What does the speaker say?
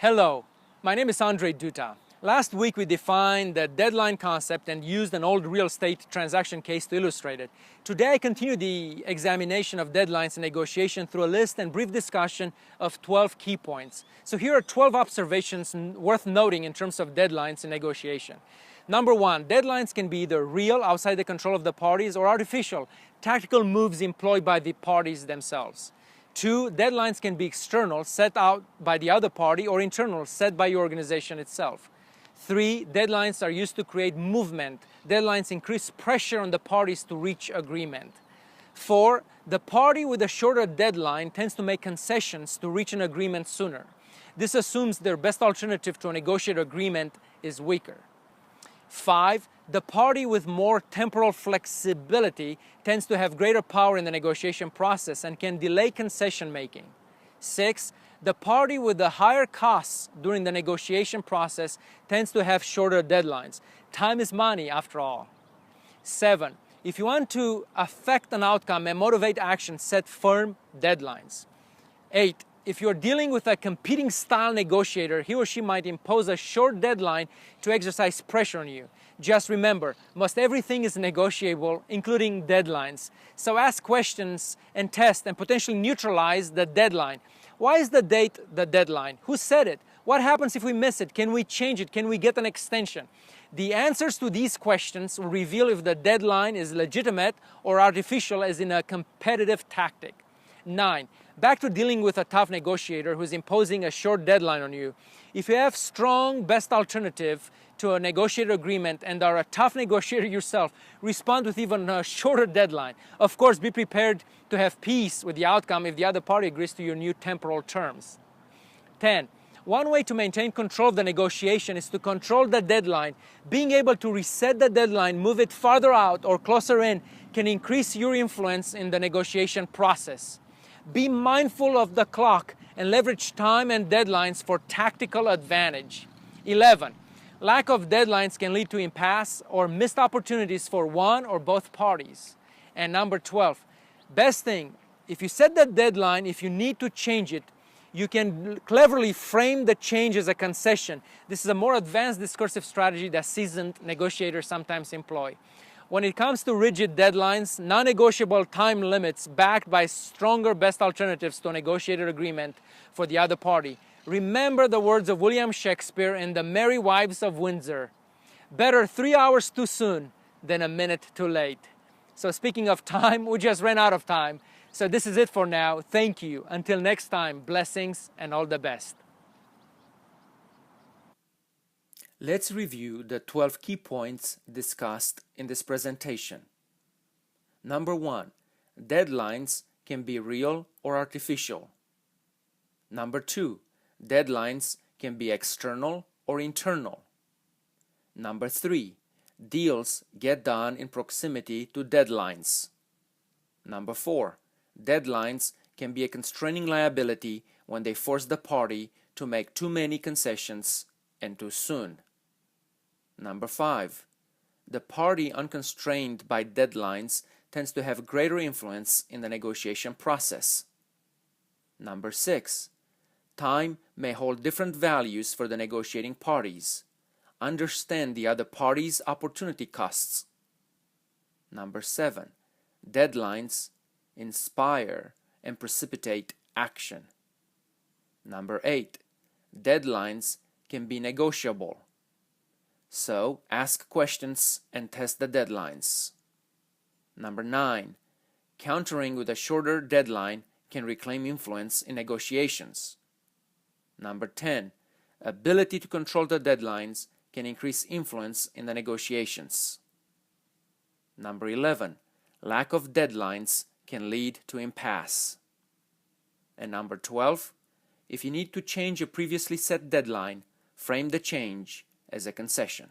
Hello, my name is Andrei Duta. Last week we defined the deadline concept and used an old real estate transaction case to illustrate it. Today I continue the examination of deadlines and negotiation through a list and brief discussion of 12 key points. So here are 12 observations worth noting in terms of deadlines and negotiation. Number one, deadlines can be either real, outside the control of the parties, or artificial, tactical moves employed by the parties themselves. Two, deadlines can be external, set out by the other party, or internal, set by your organization itself. Three, deadlines are used to create movement. Deadlines increase pressure on the parties to reach agreement. Four, the party with a shorter deadline tends to make concessions to reach an agreement sooner. This assumes their best alternative to a negotiated agreement is weaker. Five, the party with more temporal flexibility tends to have greater power in the negotiation process and can delay concession making. Six, the party with the higher costs during the negotiation process tends to have shorter deadlines. Time is money after all. Seven, if you want to affect an outcome and motivate action, set firm deadlines. Eight, if you're dealing with a competing style negotiator, he or she might impose a short deadline to exercise pressure on you. Just remember, most everything is negotiable, including deadlines. So ask questions and test and potentially neutralize the deadline. Why is the date the deadline? Who said it? What happens if we miss it? Can we change it? Can we get an extension? The answers to these questions will reveal if the deadline is legitimate or artificial, as in a competitive tactic. 9. Back to dealing with a tough negotiator who's imposing a short deadline on you. If you have strong best alternative to a negotiated agreement and are a tough negotiator yourself, respond with even a shorter deadline. Of course, be prepared to have peace with the outcome if the other party agrees to your new temporal terms. 10. One way to maintain control of the negotiation is to control the deadline. Being able to reset the deadline, move it farther out or closer in, can increase your influence in the negotiation process. Be mindful of the clock and leverage time and deadlines for tactical advantage. 11. Lack of deadlines can lead to impasse or missed opportunities for one or both parties. And number 12. Best thing, if you set that deadline, if you need to change it, you can cleverly frame the change as a concession. This is a more advanced discursive strategy that seasoned negotiators sometimes employ. When it comes to rigid deadlines, non-negotiable time limits backed by stronger best alternatives to a negotiated agreement for the other party. Remember the words of William Shakespeare in The Merry Wives of Windsor. Better 3 hours too soon than a minute too late. So speaking of time, we just ran out of time. So this is it for now. Thank you. Until next time, blessings and all the best. Let's review the 12 key points discussed in this presentation. Number 1. Deadlines can be real or artificial. Number 2. Deadlines can be external or internal. Number 3. Deals get done in proximity to deadlines. Number 4. Deadlines can be a constraining liability when they force the party to make too many concessions and too soon. Number 5. The party unconstrained by deadlines tends to have greater influence in the negotiation process. Number 6. Time may hold different values for the negotiating parties. Understand the other party's opportunity costs. Number 7. Deadlines inspire and precipitate action. Number 8. Deadlines can be negotiable. So, ask questions and test the deadlines. Number 9. Countering with a shorter deadline can reclaim influence in negotiations. Number 10. Ability to control the deadlines can increase influence in the negotiations. Number 11. Lack of deadlines can lead to impasse. And number 12. If you need to change a previously set deadline, frame the change as a concession.